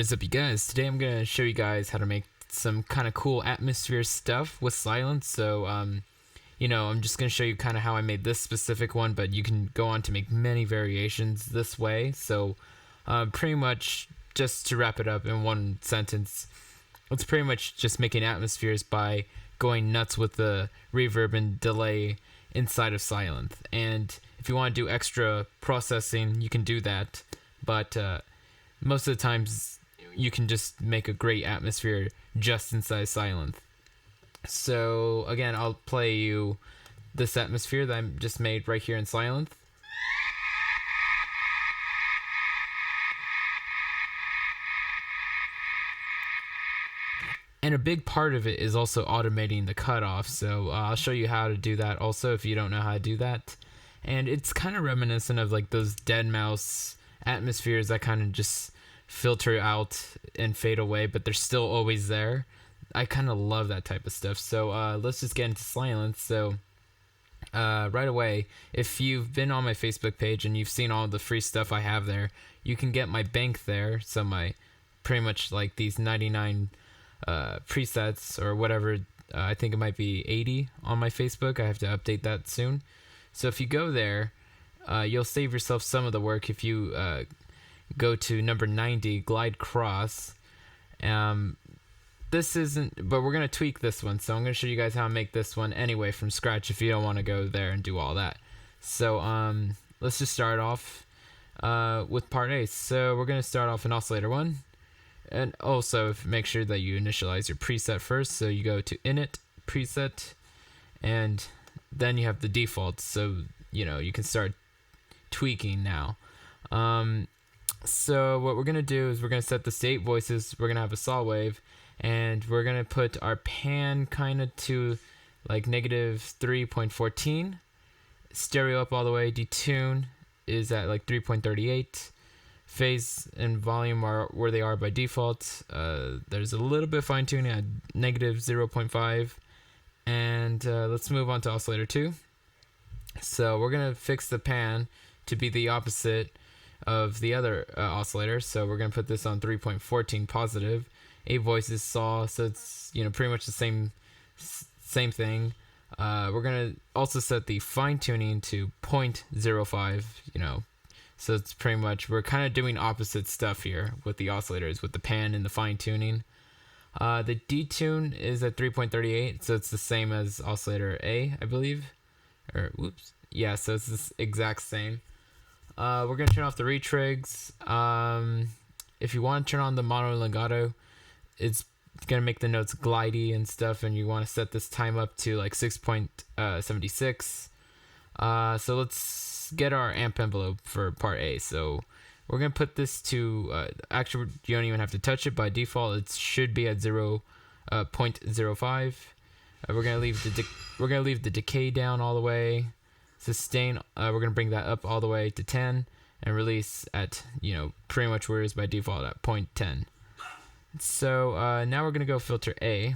What is up, you guys? Today I'm going to show you guys how to make some kind of cool atmosphere stuff with Sylenth. So, I'm just going to show you kind of how I made this specific one, but you can go on to make many variations this way. So, pretty much, just to wrap it up in one sentence, it's pretty much just making atmospheres by going nuts with the reverb and delay inside of Sylenth. And if you want to do extra processing, you can do that, but most of the times you can just make a great atmosphere just inside Sylenth. So again, I'll play you this atmosphere that I just made right here in Sylenth. And a big part of it is also automating the cutoff, so I'll show you how to do that also if you don't know how to do that. And it's kind of reminiscent of like those dead mouse atmospheres that kind of just filter out and fade away, but they're still always there. I kind of love that type of stuff. So let's just get into Sylenth. So right away, if you've been on my Facebook page and you've seen all the free stuff I have there, you can get my bank there. So my pretty much like these 99 presets or whatever. I think it might be 80 on my Facebook. I have to update that soon. So if you go there, you'll save yourself some of the work if you go to number 90, Glide Cross. This isn't, but we're going to tweak this one. So I'm going to show you guys how to make this one anyway from scratch if you don't want to go there and do all that. So let's just start off with part A. So we're going to start off an oscillator 1. And also make sure that you initialize your preset first. So you go to init preset and then you have the defaults. So, you can start tweaking now. So what we're going to do is we're going to set the state voices. We're going to have a saw wave and we're going to put our pan kind of to like negative 3.14. Stereo up all the way. Detune is at like 3.38. Phase and volume are where they are by default. There's a little bit of fine tuning at negative 0.5. And let's move on to oscillator 2. So we're going to fix the pan to be the opposite of the other oscillator. So we're going to put this on 3.14 positive. 8 voices saw, so it's pretty much the same thing. We're going to also set the fine tuning to 0.05, so it's pretty much, we're kind of doing opposite stuff here with the oscillators, with the pan and the fine tuning. The detune is at 3.38, so it's the same as oscillator A, I believe. Or, whoops. Yeah, so it's the exact same. We're going to turn off the retrigs. If you want to turn on the mono legato, it's going to make the notes glidey and stuff, and you want to set this time up to like 6.76. So let's get our amp envelope for part A. So we're going to put this to, actually you don't even have to touch it by default. It should be at 0.05. We're going to leave the decay down all the way. Sustain, we're going to bring that up all the way to 10 and release at, pretty much where it is by default at 0.10. So now we're going to go filter A.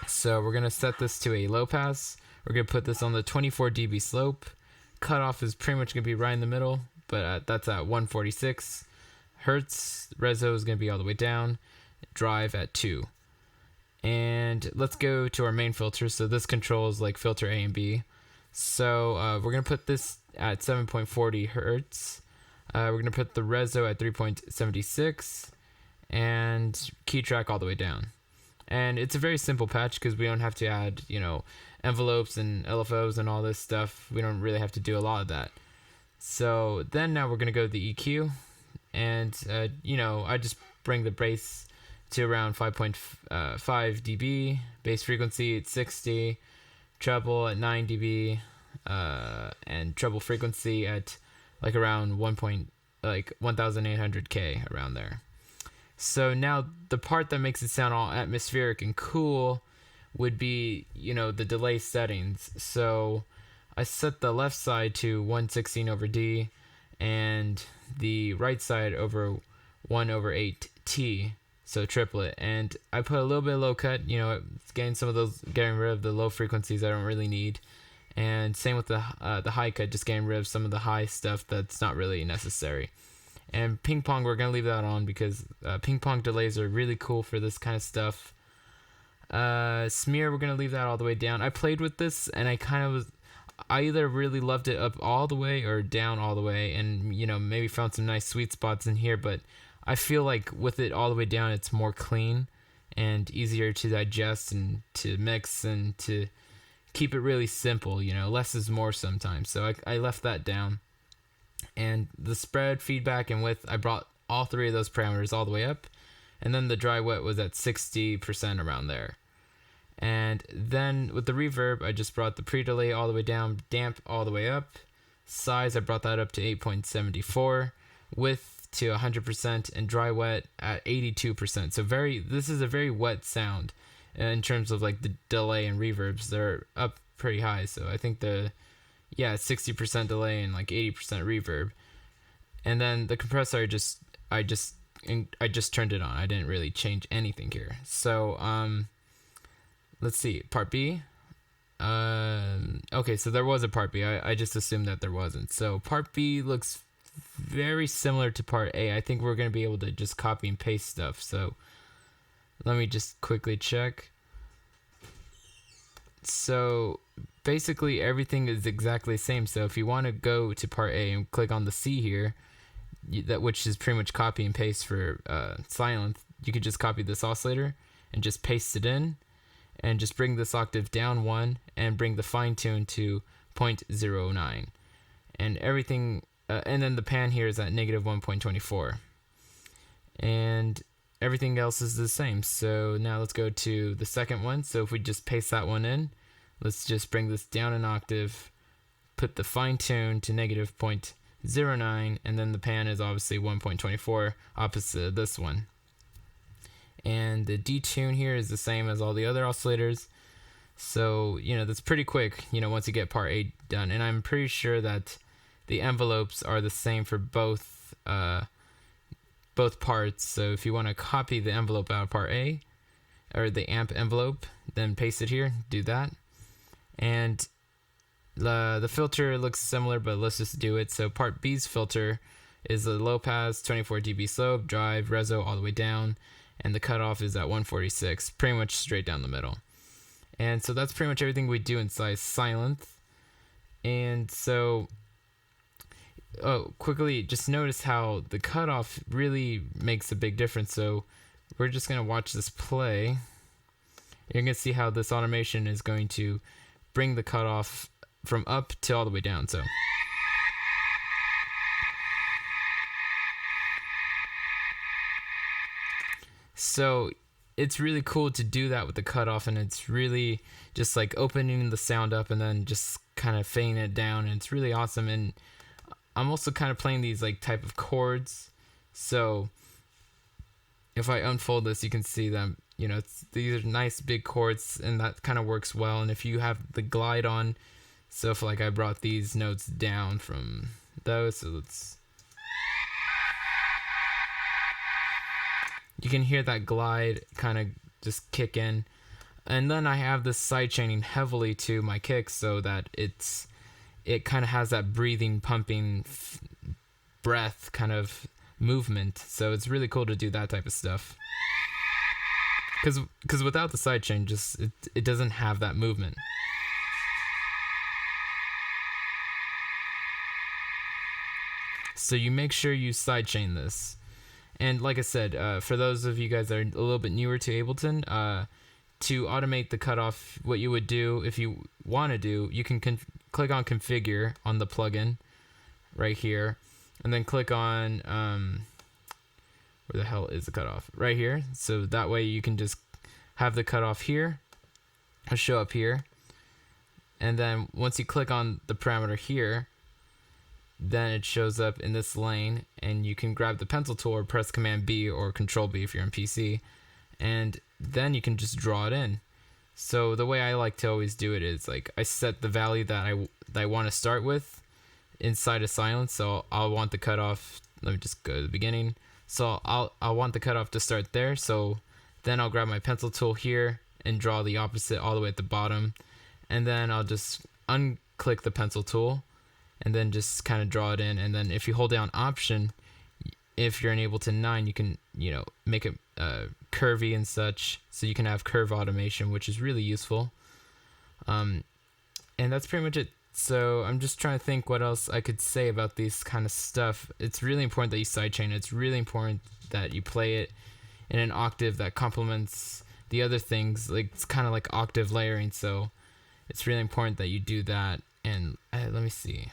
So we're going to set this to a low pass. We're going to put this on the 24 dB slope. Cutoff is pretty much going to be right in the middle, but that's at 146 hertz. Reso is going to be all the way down. Drive at 2. And let's go to our main filter. So this controls like filter A and B. So we're going to put this at 7.40 hertz. We're going to put the reso at 3.76 and key track all the way down. And it's a very simple patch because we don't have to add, envelopes and LFOs and all this stuff. We don't really have to do a lot of that. So then now we're going to go to the EQ. And, I just bring the bass to around 5.5 dB. Bass frequency at 60. Treble at 9 dB. And treble frequency at like around 1,800K around there. So now the part that makes it sound all atmospheric and cool would be, the delay settings. So I set the left side to 116 over D and the right side over 1 over 8 T, so triplet. And I put a little bit of low cut, it's getting rid of the low frequencies I don't really need. And same with the high cut, just getting rid of some of the high stuff that's not really necessary. And ping pong, we're going to leave that on because ping pong delays are really cool for this kind of stuff. Smear, we're going to leave that all the way down. I played with this and I either really loved it up all the way or down all the way, and maybe found some nice sweet spots in here, but I feel like with it all the way down it's more clean and easier to digest and to mix and to keep it really simple. Less is more sometimes, so I left that down. And the spread, feedback, and width, I brought all three of those parameters all the way up, and then the dry wet was at 60% around there. And then with the reverb, I just brought the pre-delay all the way down, damp all the way up. Size, I brought that up to 8.74, width to 100%, and dry wet at 82%. So this is a very wet sound in terms of like the delay and reverbs. They're up pretty high, so I think 60% delay and like 80% reverb. And then the compressor, I just turned it on. I didn't really change anything here. So let's see, part B. Okay, so there was a part B. I just assumed that there wasn't. So part B looks very similar to part A. I think we're going to be able to just copy and paste stuff. So let me just quickly check. So basically everything is exactly the same. So if you want to go to part A and click on the C here, which is pretty much copy and paste for Sylenth, you could just copy this oscillator and just paste it in, and just bring this octave down one and bring the fine tune to 0.09, and everything. And then the pan here is at negative 1.24, and everything else is the same. So now let's go to the second one. So if we just paste that one in, let's just bring this down an octave, put the fine tune to negative 0.09, and then the pan is obviously 1.24, opposite of this one. And the detune here is the same as all the other oscillators. So, that's pretty quick, once you get part A done. And I'm pretty sure that the envelopes are the same for both parts. So if you want to copy the envelope out of part A, or the amp envelope, then paste it here, do that. And the filter looks similar, but let's just do it. So part B's filter is a low pass, 24 dB slope, drive, reso all the way down, and the cutoff is at 146, pretty much straight down the middle. And so that's pretty much everything we do inside Sylenth. And so, quickly, just notice how the cutoff really makes a big difference. So we're just going to watch this play. You're going to see how this automation is going to bring the cutoff from up to all the way down. So it's really cool to do that with the cutoff, and it's really just like opening the sound up and then just kind of fading it down, and it's really awesome. And I'm also kind of playing these like type of chords. So if I unfold this, you can see them, these are nice big chords, and that kind of works well. And if you have the glide on, so if like I brought these notes down from those, so you can hear that glide kind of just kick in. And then I have this side chaining heavily to my kicks so that it kind of has that breathing, pumping breath kind of movement. So it's really cool to do that type of stuff. Because without the side chain, it doesn't have that movement. So you make sure you side chain this. And like I said, for those of you guys that are a little bit newer to Ableton, to automate the cutoff, what you would do if you want to do, you can click on configure on the plugin right here, and then click on where the hell is the cutoff? Right here. So that way you can just have the cutoff here, it'll show up here, and then once you click on the parameter here, then it shows up in this lane, and you can grab the pencil tool or press Command B or Control B if you're on PC, and then you can just draw it in. So the way I like to always do it is like I set the value that I want to start with inside of Sylenth. So I'll want the cutoff. Let me just go to the beginning. So I'll want the cutoff to start there. So then I'll grab my pencil tool here and draw the opposite all the way at the bottom, and then I'll just unclick the pencil tool and then just kind of draw it in. And then if you hold down Option, if you're in Ableton 9, you can, make it curvy and such, so you can have curve automation, which is really useful. And that's pretty much it. So I'm just trying to think what else I could say about this kind of stuff. It's really important that you sidechain. It's really important that you play it in an octave that complements the other things. Like, it's kind of like octave layering, so it's really important that you do that. And let me see.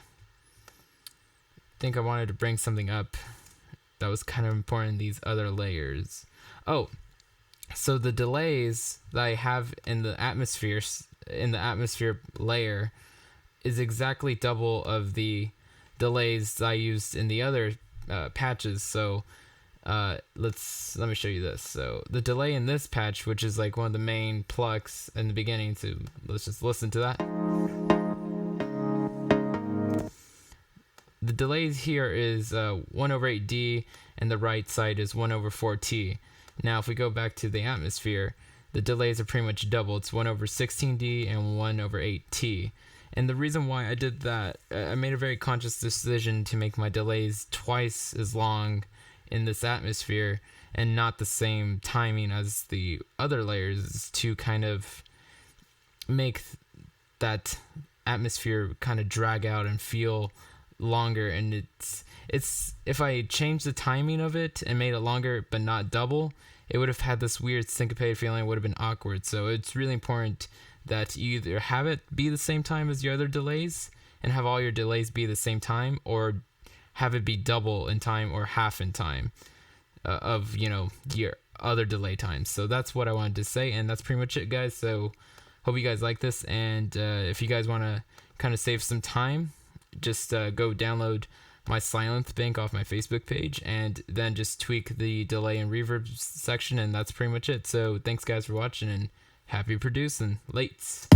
I think I wanted to bring something up that was kind of important in these other layers. Oh, so the delays that I have in the atmosphere layer is exactly double of the delays I used in the other patches. So let me show you this. So the delay in this patch, which is like one of the main plucks in the beginning, so let's just listen to that. The delays here is 1/8D, and the right side is 1/4T. Now if we go back to the atmosphere, the delays are pretty much double. It's 1/16D and 1/8T. And the reason why I did that, I made a very conscious decision to make my delays twice as long in this atmosphere and not the same timing as the other layers, to kind of make that atmosphere kind of drag out and feel longer. And it's if I changed the timing of it and made it longer but not double, it would have had this weird syncopated feeling. It would have been awkward. So it's really important that you either have it be the same time as your other delays and have all your delays be the same time, or have it be double in time or half in time of your other delay times. So that's what I wanted to say, and that's pretty much it, guys. So hope you guys like this, and if you guys want to kind of save some time, just go download my Sylenth bank off my Facebook page, and then just tweak the delay and reverb section, and that's pretty much it. So thanks guys for watching, and happy producing. Lates.